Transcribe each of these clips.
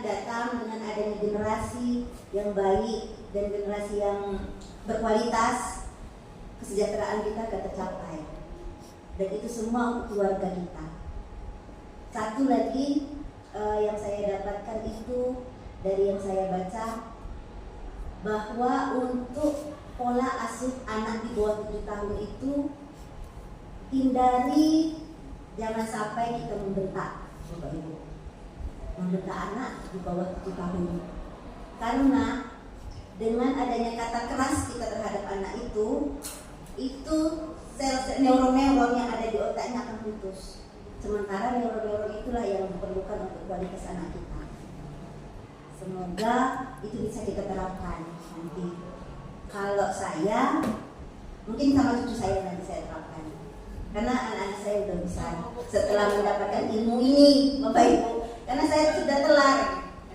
datang dengan adanya generasi yang baik dan generasi yang berkualitas, kesejahteraan kita akan tercapai. Dan itu semua untuk keluarga kita. Satu lagi yang saya dapatkan itu dari yang saya baca, bahwa untuk pola asuh anak di bawah 7 tahun itu hindari jangan sampai kita membentak Bapak Ibu, membentak anak di bawah 7 tahun, karena dengan adanya kata keras kita terhadap anak itu sel-sel neuron-neuron yang ada di otaknya akan putus. Sementara neuron-neuron itulah yang diperlukan untuk kualitas anak kita. Semoga itu bisa kita terapkan nanti. Kalau saya, mungkin sama cucu saya nanti saya terapkan. Karena anak-anak saya udah besar setelah mendapatkan ilmu ini, Bapak Ibu. Karena saya sudah telat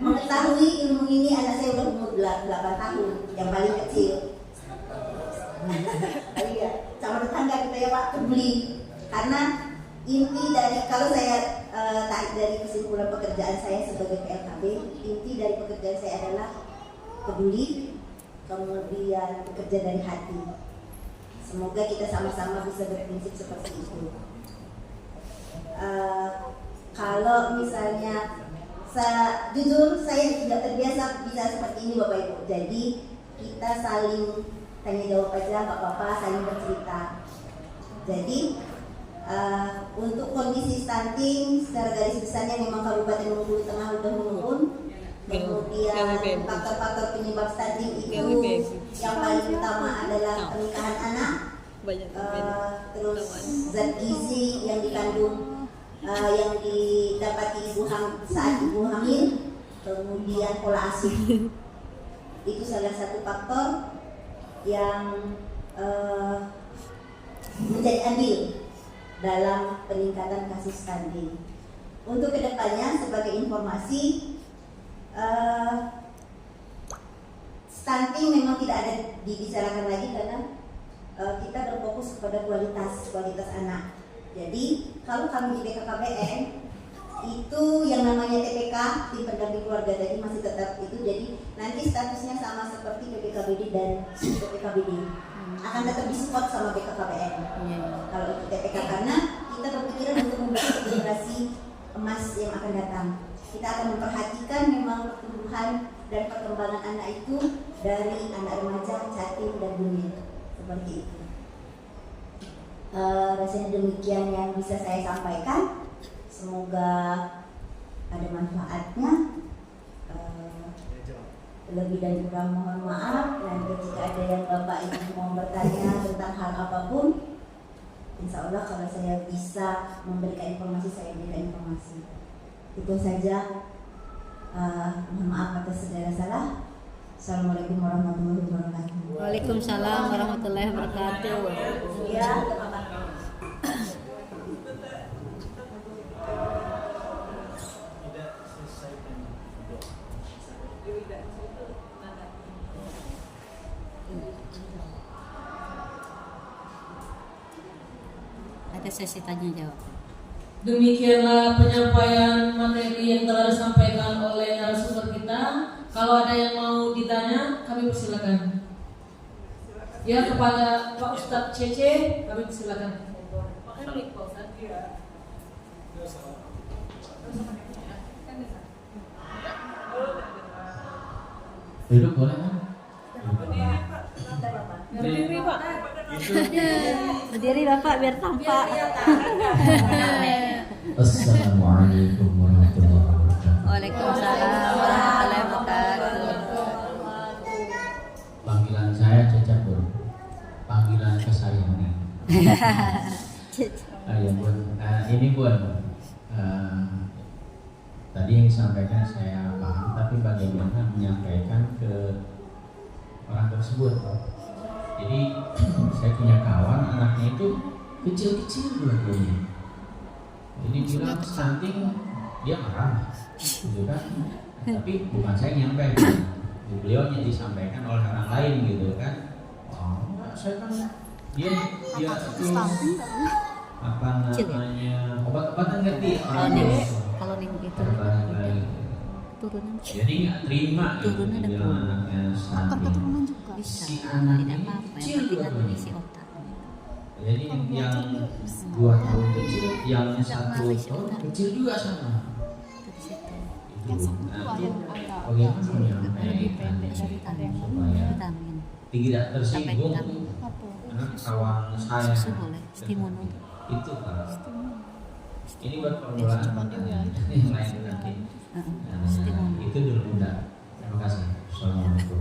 mengetahui ilmu ini, anak saya udah umur 8 tahun, yang paling kecil. Iya, sama tetangga kita ya Pak, peduli. Karena inti dari, kalau saya tarik dari kesimpulan pekerjaan saya sebagai PLKB, inti dari pekerjaan saya adalah peduli, kemudian bekerja dari hati. Semoga kita sama-sama bisa berprinsip seperti itu. Kalau misalnya jujur saya tidak terbiasa bisa seperti ini Bapak Ibu. Jadi kita saling tanya jawab aja, nggak apa-apa, saling bercerita. Jadi untuk kondisi stunting secara garis besarnya memang Kabupaten Bengkulu Tengah sudah menurun. Kemudian faktor-faktor penyebab stunting itu yang paling utama adalah pernikahan anak, terus zat gizi yang dikandung yang didapati ibu saat ibu hamil, kemudian pola asuh. Itu salah satu faktor yang menjadi andil dalam peningkatan kasus stunting. Untuk kedepannya sebagai informasi, stunting memang tidak ada dibicarakan lagi karena kita berfokus kepada kualitas anak. Jadi kalau kami di BKKBN itu yang namanya TPK, tim pendamping keluarga tadi masih tetap itu, jadi nanti statusnya sama seperti PPKBD dan PPKBD, akan tetap disupport sama BKKBN. Kalau itu TPK, karena kita berpikiran untuk membangun generasi emas yang akan datang. Kita akan memperhatikan memang pertumbuhan dan perkembangan anak itu dari anak remaja, catim, dan bungil, seperti itu. Rasanya demikian yang bisa saya sampaikan. Semoga ada manfaatnya. Lebih dan kurang mohon maaf. Dan jika ada yang Bapak Ibu mau bertanya tentang hal apapun, insya Allah kalau saya bisa memberikan informasi, saya berikan informasi. Itu saja. Mohon maaf atas segala salah. Assalamualaikum warahmatullahi wabarakatuh. Waalaikumsalam warahmatullahi wabarakatuh. Ya. Ada sesi tanya jawab. Demikianlah penyampaian materi yang telah disampaikan oleh narasumber kita. Kalau ada yang mau ditanya, kami persilakan. Ya, kepada Pak Ustadz Cece, kami persilakan. Duduk boleh kan? Berdiri Pak. Berdiri Bapak biar tampak. Assalamualaikum warahmatullahi wabarakatuh. Waalaikumsalam warahmatullahi wabarakatuh. Panggilan saya Cecep Bun. Panggilan kesayangan. Ayo Bun. Ini Bun. Tadi yang disampaikan saya paham, tapi bagaimana menyampaikan ke orang tersebut. Jadi saya punya kawan, anaknya itu kecil-kecil dua-duanya. Jadi bilang stunting, dia marah, gitu kan? Tapi bukan saya yang nyampaikan, beliau yang disampaikan oleh orang lain, gitu kan? Oh, saya kan dia itu apa namanya obat-obatan ngerti? Kalau nih begitu. Keturunan. Jadi nggak terima gitu Keturunan ada dibilang anaknya stunting. keturunan juga bisa. Si anak Tidak ini apa-apa. kecil Yang penting kan banget. isi otak. Jadi yang 2 tahun kecil, yang 1 tahun kecil juga sama. Dari situ. Itu. Nah, itu bagaimana menyampaikan supaya Vitamin. tidak tersinggung vitamin. anak kawan saya. Susu boleh. Stimulan. Itu Pak. Ini buat permulaan yang lain nanti. Nah, Stimulan. itu dulu udah. Terima kasih. Assalamualaikum.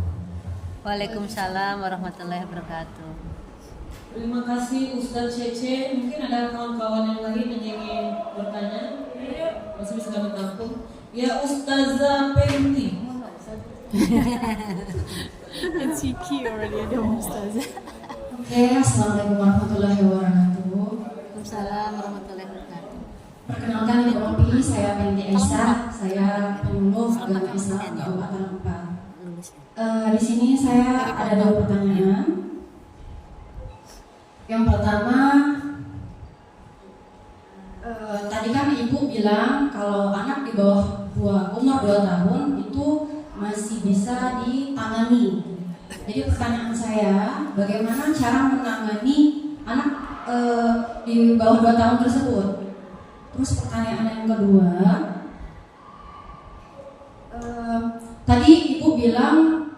Waalaikumsalam warahmatullahi wabarakatuh. Terima kasih Ustadz Cece. Mungkin ada kawan-kawan yang lain yang ingin bertanya. Masih bisa kami tampung. Ya Ustazah Penti. Oke, assalamualaikum warahmatullahi wabarakatuh. Waalaikumsalam warahmatullahi wabarakatuh. Perkenalkan Ibu Robi, saya Penti Aisyah. Saya penyuluh agama Islam Kabupaten Empang. Lulus ya. Di sini saya ada 2 pertanyaan. Yang pertama, tadi kan Ibu bilang kalau anak di bawah umur 2 tahun itu masih bisa ditangani. Jadi pertanyaan saya, bagaimana cara menangani anak di bawah 2 tahun tersebut? Terus pertanyaan yang kedua, tadi Ibu bilang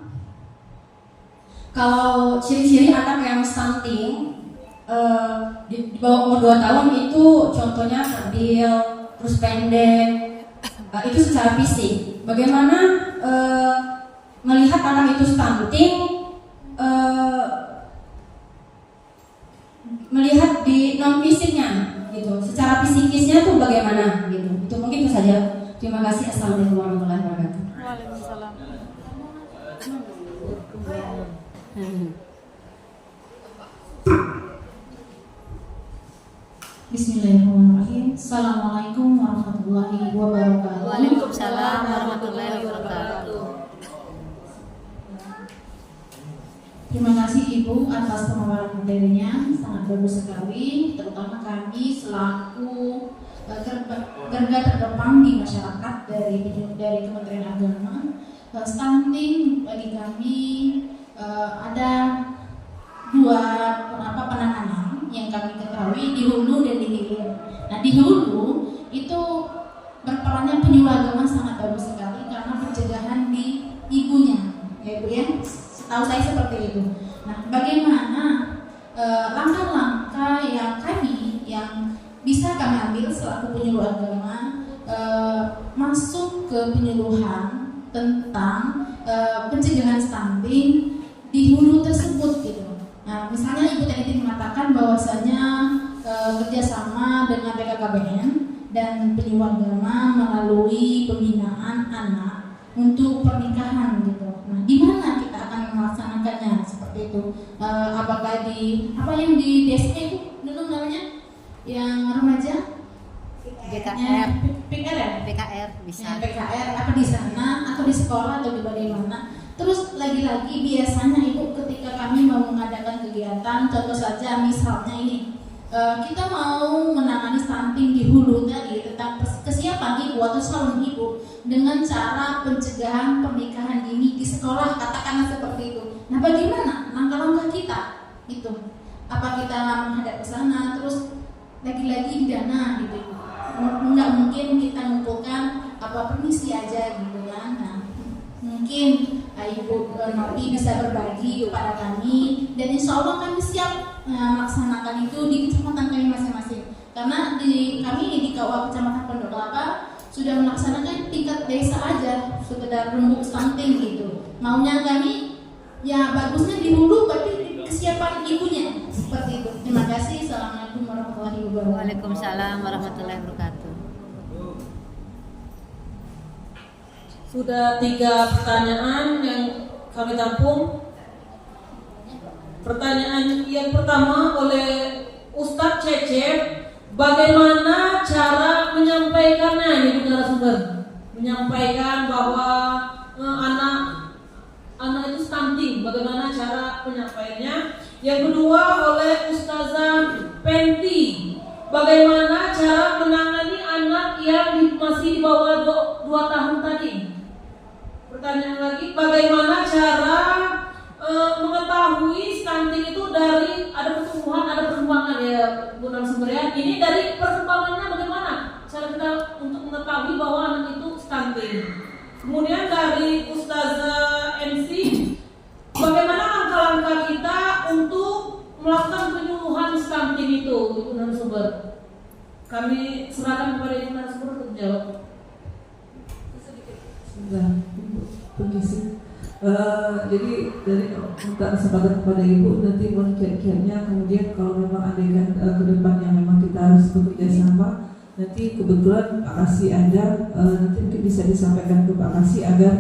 kalau ciri-ciri anak yang stunting di bawah umur 2 tahun itu contohnya kerdil, terus pendek, itu secara fisik. Bagaimana melihat anak itu stunting, melihat di non fisiknya gitu, secara psikisnya tuh bagaimana gitu. Itu mungkin itu saja. Terima kasih. Assalamualaikum warahmatullahi wabarakatuh. Bismillahirrahmanirrahim. Assalamualaikum warahmatullahi wabarakatuh. Waalaikumsalam warahmatullahi wabarakatuh. Terima kasih Ibu atas pemaparan materinya, sangat bagus sekali. Terutama kami selaku garda terdepan di masyarakat dari Kementerian Agama. Stunting bagi kami ada 2 penanganan yang kami ketahui, di hulu dan di hilir. Nah, di hulu itu berperannya penyuluh agama sangat bagus sekali karena pencegahan di ibunya, ya Bu ya. Setahu saya seperti itu. Nah, bagaimana langkah-langkah yang bisa kami ambil selaku penyuluh agama masuk ke penyuluhan tentang pencegahan stunting di hulu tersebut gitu. Nah, misalnya Ibu tadi mengatakan bahwasanya kerjasama dengan BKKBN dan penyuluh agama melalui pembinaan anak untuk pernikahan gitu. Nah, di mana kita akan melaksanakannya seperti itu? Apakah di yang di desa itu dulu namanya yang remaja? GKR. PKR ya? PKR bisa. PKR apa di sana atau di sekolah atau di bagaimana? Terus lagi-lagi biasanya Ibu ketika kami mau mengadakan kegiatan, contoh saja misalnya ini kita mau menangani stunting di hulu tadi tentang kesiapan Ibu atau calon Ibu dengan cara pencegahan pernikahan dini di sekolah, katakanlah seperti itu. Nah, bagaimana langkah-langkah kita itu? Apa kita menghadap ke sana terus lagi-lagi dana gitu? Nggak mungkin kita mengumpulkan permisi aja gitu kan? Nah, mungkin Ibu Novi bisa berbagi kepada kami dan insya Allah kami siap melaksanakan itu di kecamatan kami masing-masing. Karena kami di KUA Kecamatan Pondok Kelapa sudah melaksanakan tingkat desa aja, sekedar rembuk stunting gitu. Maunya kami ya bagusnya di hulu, tapi kesiapan ibunya seperti itu. Terima kasih. Assalamualaikum warahmatullahi wabarakatuh. Waalaikumsalam warahmatullahi wabarakatuh. Sudah 3 pertanyaan yang kami tampung. Pertanyaan yang pertama oleh Ustadz Cecep, bagaimana cara menyampaikannya ini narasumber? Menyampaikan bahwa anak itu stunting, bagaimana cara penyampaiannya? Yang kedua oleh Ustazah Penti, bagaimana cara menangani anak yang masih di bawah 2 tahun tadi? Bu narasumber ya. Ini dari perkembangannya bagaimana? Cara kita untuk mengetahui bahwa anak itu stunting. Kemudian dari Ustazah MC, bagaimana langkah-langkah kita untuk melakukan penyuluhan stunting itu, Ibu narasumber? Kami serahkan kepada Ibu narasumber untuk menjawab. Permisi. Jadi dari minta kesempatan kepada Ibu, nanti mohon kiat-kiatnya. Kemudian kalau memang ada ke depannya memang kita harus bekerja sama, nanti kebetulan Pak Kasih ada, nanti mungkin bisa disampaikan ke Pak Kasih agar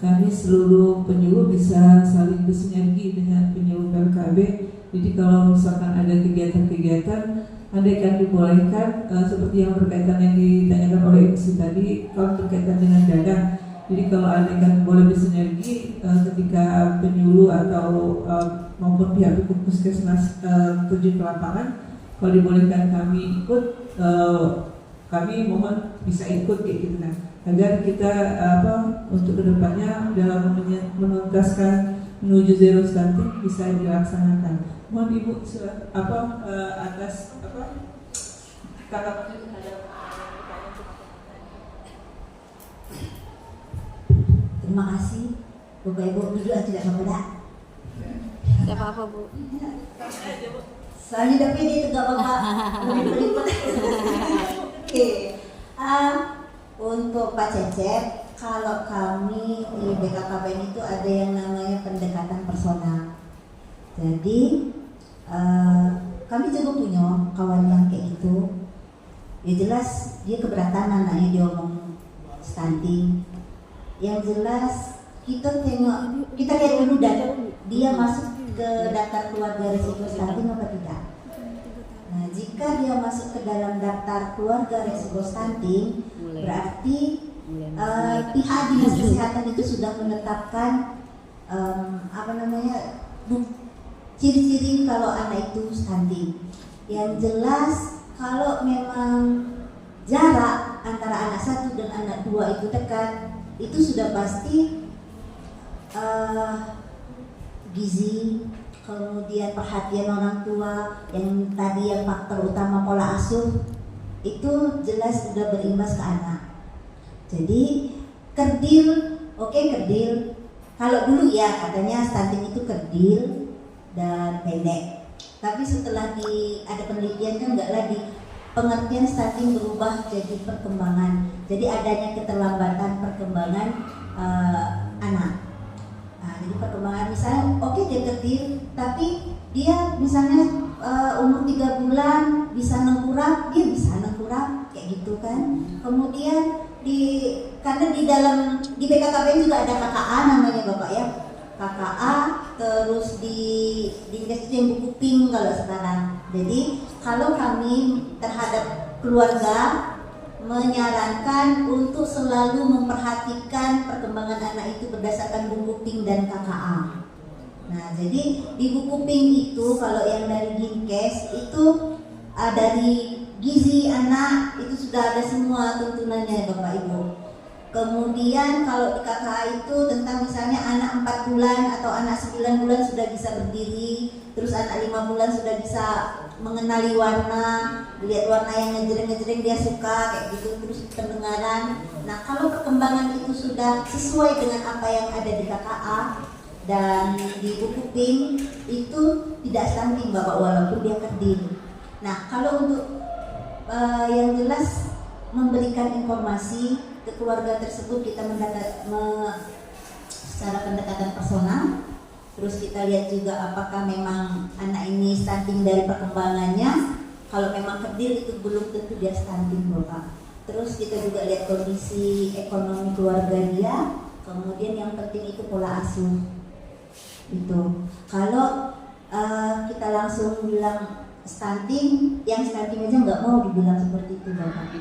kami seluruh penyuluh bisa saling bersinergi dengan penyuluh PLKB. Jadi kalau misalkan ada kegiatan-kegiatan, andaikan dibolehkan seperti yang berkaitan yang ditanyakan oleh MC tadi, kalau berkaitan dengan dana. Jadi kalau andaikan boleh bersinergi ketika penyuluh atau maupun pihak puskesmas terjun ke lapangan, kalau dibolehkan kami ikut, kami mohon bisa ikut kayak gitu, nah, agar kita untuk kedepannya dalam menuntaskan menuju zero stunting bisa dilaksanakan. Mohon Ibu atas tanggapannya terhadap Terima kasih Bapak Ibu, duduk tidak apa-apa. Tidak apa-apa Bu. Soalnya tapi dia itu gak Bapak berlipat. Oke. Untuk Pak Cecep, kalau kami di BKKBN itu ada yang namanya pendekatan personal. Jadi kami juga punya kawan yang kayak gitu. Ya jelas dia keberatan anaknya diomong stunting. Yang jelas kita tengok, kita lihat dulu dan dia masuk ke daftar keluarga risiko stunting apa tidak. Nah, jika dia masuk ke dalam daftar keluarga risiko stunting, berarti pihak dinas kesehatan itu sudah menetapkan ciri-ciri kalau anak itu stunting. Yang jelas kalau memang jarak antara anak satu dan anak dua itu dekat, itu sudah pasti gizi, kemudian perhatian orang tua, yang tadi yang faktor utama pola asuh itu jelas sudah berimbas ke anak. Jadi kerdil, oke, kerdil. Kalau dulu ya katanya stunting itu kerdil dan pendek. Tapi setelah ada penelitian kan enggak lagi, pengertian stunting berubah jadi perkembangan. Jadi adanya keterlambatan perkembangan anak. Nah, jadi perkembangan misalnya oke, dia kerdil, tapi dia misalnya umur 3 bulan bisa nengkurap, dia bisa nengkurap kayak gitu kan. Kemudian karena di BKKBN juga ada KKA namanya Bapak ya. KKA, terus di itu yang buku pink kalau sekarang. Jadi kalau kami terhadap keluarga menyarankan untuk selalu memperhatikan perkembangan anak itu berdasarkan buku pink dan KKA. Nah, jadi di buku pink itu kalau yang dari Ginkes itu dari gizi anak itu sudah ada semua tuntunannya Bapak Ibu. Kemudian kalau di KKA itu tentang misalnya anak 4 bulan atau anak 9 bulan sudah bisa berdiri, terus anak 5 bulan sudah bisa mengenali warna, lihat warna yang ngejreng-ngejreng dia suka kayak gitu, terus pendengaran. Nah, kalau perkembangan itu sudah sesuai dengan apa yang ada di KKA dan di buku pink itu tidak stunting Bapak walaupun dia kerdil. Nah, kalau untuk yang jelas memberikan informasi ke keluarga tersebut, kita secara pendekatan personal. Terus kita lihat juga apakah memang anak ini stunting dari perkembangannya. Kalau memang kerdil itu belum tentu dia stunting Bapak. Terus kita juga lihat kondisi ekonomi keluarga dia. Kemudian yang penting itu pola asuh. Itu. Kalau kita langsung bilang stunting, yang stunting aja nggak mau dibilang seperti itu Bapak.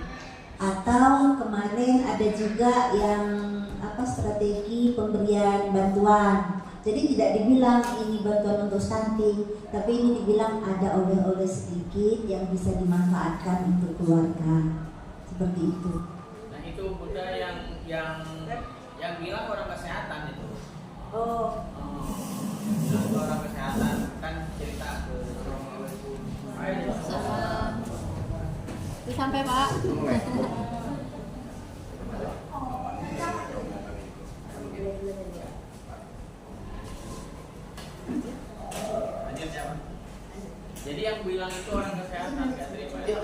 Atau kemarin ada juga yang strategi pemberian bantuan. Jadi tidak dibilang ini bantuan untuk stunting, tapi ini dibilang ada oleh-oleh sedikit yang bisa dimanfaatkan untuk keluarga. Seperti itu. Nah, itu Bunda yang bilang orang kesehatan itu. Oh. Orang kesehatan kan cerita ke Sampai Pak. Jadi yang bilang itu orang kesehatan nggak terima ya?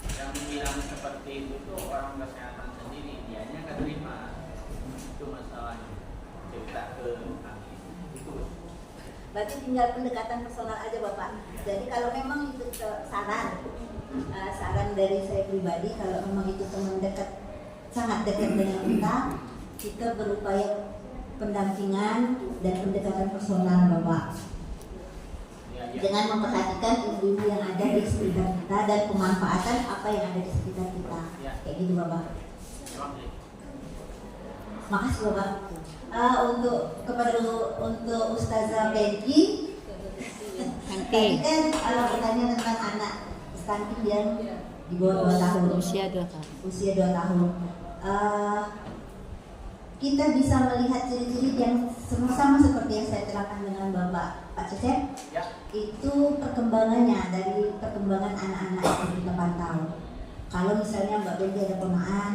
Yang bilang seperti itu tuh orang kesehatan sendiri, dianya nggak terima. Itu masalahnya. Cerita ke kami itu. Berarti tinggal pendekatan personal aja Bapak. Jadi kalau memang itu saran dari saya pribadi, kalau memang itu teman dekat, sangat dekat dengan kita berupaya pendampingan dan pendekatan personal Bapak. Dengan memperhatikan ibu-ibu yang ada di sekitar kita dan pemanfaatan apa yang ada di sekitar kita. Kayak gitu Bapak. Makasih Bapak. Untuk Ustazah Peggy, tadi kan bertanya tentang anak stunting yang di bawah 2 tahun. Usia 2 tahun. Usia 2 tahun. Kita bisa melihat ciri-ciri yang sama seperti yang saya terangkan dengan Bapak Pak Cecep. Itu perkembangannya dari perkembangan anak-anak yang kita pantau. Kalau misalnya Mbak Bendi ada ponakan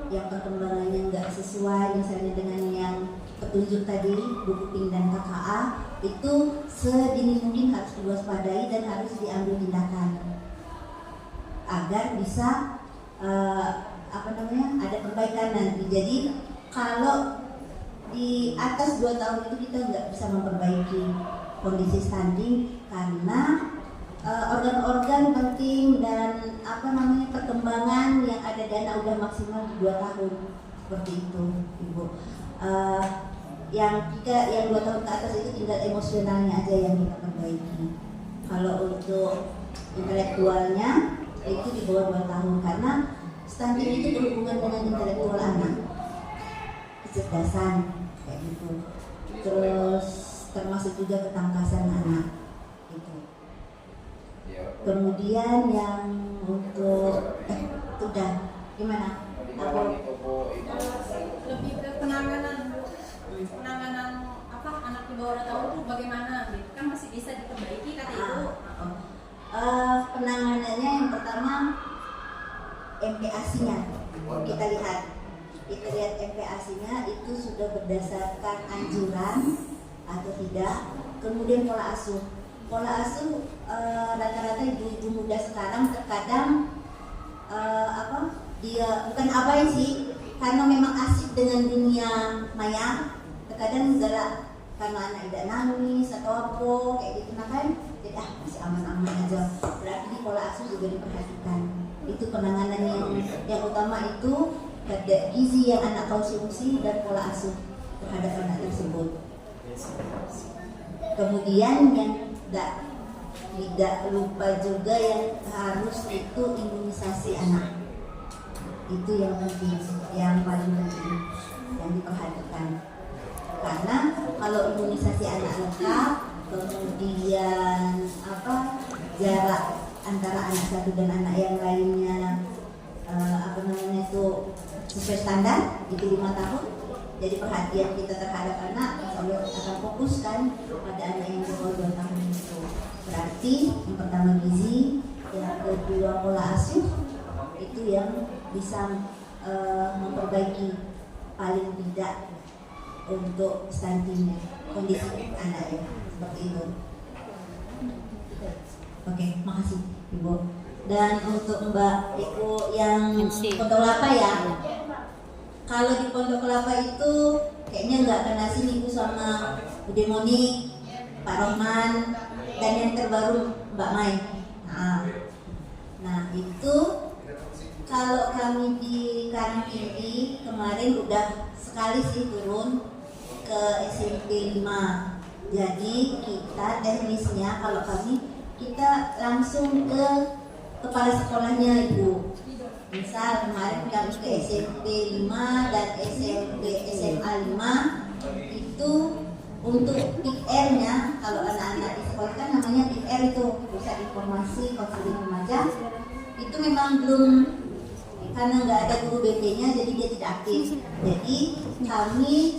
yang perkembangannya nggak sesuai misalnya dengan yang petunjuk tadi, buku PINK dan KKA, itu sedini mungkin harus diwaspadai dan harus diambil tindakan agar bisa ada perbaikan nanti. Jadi kalau di atas 2 tahun itu kita nggak bisa memperbaiki kondisi stunting karena organ-organ penting dan perkembangan yang ada di anak udah maksimal di 2 tahun seperti itu Ibu. Yang 2 tahun ke atas itu tinggal emosionalnya aja yang kita perbaiki. Kalau untuk intelektualnya itu di bawah 2 tahun karena stunting itu berhubungan dengan intelektual anak, kecerdasan kayak gitu. Terus termasuk juga ketangkasan anak gitu. Kemudian yang untuk sudah gimana? Lebih ke penanganan anak di bawah 2 tahun itu bagaimana? Kan masih bisa diperbaiki kata Ibu. Penanganannya yang pertama MPASI-nya kita lihat MPASI-nya itu sudah berdasarkan anjuran atau tidak. Kemudian pola asuh rata-rata ibu-ibu muda sekarang terkadang dia bukan abai sih, karena memang asik dengan dunia maya, terkadang galak karena anak tidak nangis atau apa kayak gitu, nah kan jadi masih aman-aman aja. Berarti di pola asuh juga diperhatikan. Itu penanganan yang utama itu gizi yang anak konsumsi dan pola asuh terhadap anak tersebut. Kemudian yang tidak lupa juga yang harus itu imunisasi anak. Itu yang penting, yang paling penting yang diperhatikan. Karena kalau imunisasi anak lengkap, kemudian jarak antara anak satu dan anak yang lainnya itu sesuai standar, itu 5 tahun. Jadi perhatian kita terhadap anak akan fokuskan pada anak yang di bawah 2 tahun itu. Berarti yang pertama gizi, yang kedua pola asuh, itu yang bisa memperbaiki paling tidak untuk stuntingnya, kondisi anaknya seperti itu. Oke, makasih Ibu. Dan untuk Mbak Ibu yang Pondok Kelapa ya, kalau di Pondok Kelapa itu kayaknya nggak kena sini Ibu sama Bu Demoni, Pak Rohman, dan yang terbaru Mbak Mai. Nah itu kalau kami di Karangtinggi kemarin udah sekali sih turun ke SMP 5. Jadi kita teknisnya kalau kita langsung ke kepala sekolahnya Ibu. Misal kemarin kami ke SMP 5 dan SMA 5 itu untuk PR-nya, kalau anak-anak di sekolah kan namanya PR itu pusat informasi konseling remaja, itu memang belum, karena nggak ada guru BP-nya jadi dia tidak aktif. Jadi kami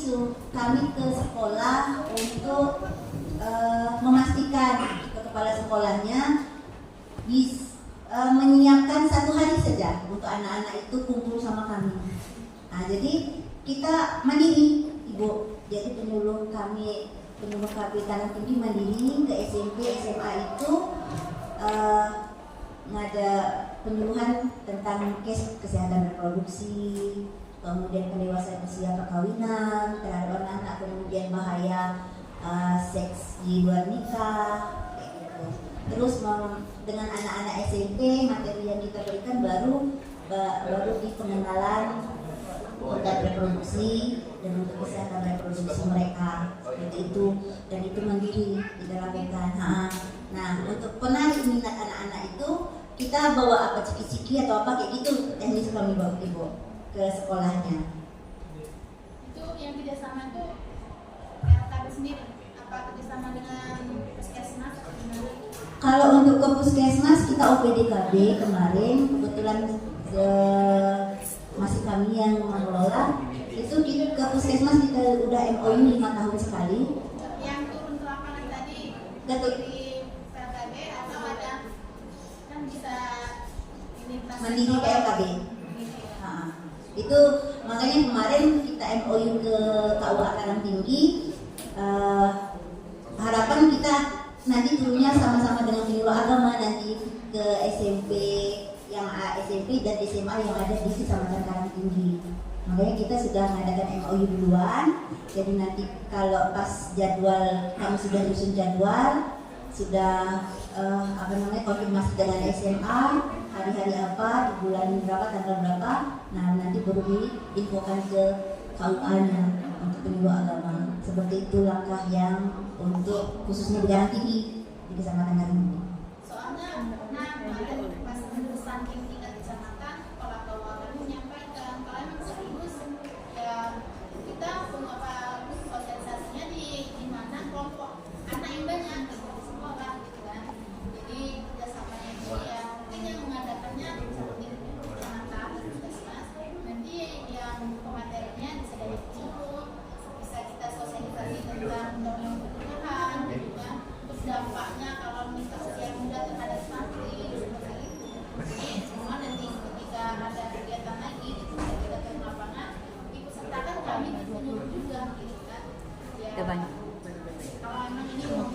ke sekolah untuk memastikan ke kepala sekolahnya menyiapkan 1 hari saja untuk anak-anak itu kumpul sama kami. Nah, jadi kita mandiri, Ibu. Jadi penyuluh kami Karang Tinggi mandiri ke SMP, SMA itu ada penyuluhan tentang kesehatan reproduksi, kemudian pendewasaan usia perkawinan terhadap anak-anak, kemudian bahaya seks di luar nikah, kayak gitu. Terus dengan anak-anak SMP materi yang kita berikan baru di pengenalan tentang reproduksi dan untuk kesehatan reproduksi mereka, seperti itu, dan itu mandiri kita lakukan. Nah, untuk penarik minat anak-anak itu kita bawa apa, ciki-ciki atau apa kayak gitu, teknis kami bawa Ibu ke sekolahnya. Itu yang kerjasama itu RKB sendiri, apa kerjasama dengan puskesmas atau gimana? Kalau untuk ke puskesmas kita OPDKB kemarin, kebetulan masih kami yang mengelola. Itu ke puskesmas kita udah MOU 5 tahun sekali. Yang turun ke lapangan tadi Betul. di PLKB atau ada kan bisa ini Mandiri PLKB. Itu makanya kemarin kita MOU ke KUA Karang Tinggi. Harapan kita nanti turunnya sama-sama dengan penyuluh agama nanti ke SMP dan SMA yang ada di Kecamatan Karang Tinggi. Makanya kita sudah mengadakan MOU duluan. Jadi nanti kalau pas jadwal, kami sudah susun jadwal, sudah konfirmasi dengan SMA hari-hari apa, di bulan berapa, tanggal berapa. Nah, nanti baru diinfokan ke KUA-nya untuk penyuluh agama. Seperti itu langkah yang untuk khususnya di Karang Tinggi, di Kecamatan Karang Tinggi. Soalnya pernah kemarin pas penerusan tingkat kecamatan, kepala keuangan menyampaikan kalau memang serius ya kita apa sosialisasinya di mana kelompok anak yang banyak di sekolah gitu kan. Jadi kerjasamanya itu ya mungkin yang mengadakannya seperti kecamatan dan puskesmas, nanti yang pematerinya bisa dari penyuluh, bisa kita sosialisasi tentang undang-undang perlindungan gitu kan, terus dampaknya kalau minta usia muda terhadap santri seperti itu. Jadi semua nanti ketika ada kegiatan lagi gitu, kita ke lapangan ikut sertakan kami dan penyuluh juga gitu kan. Ya, Ada banyak. kalau memang ini mau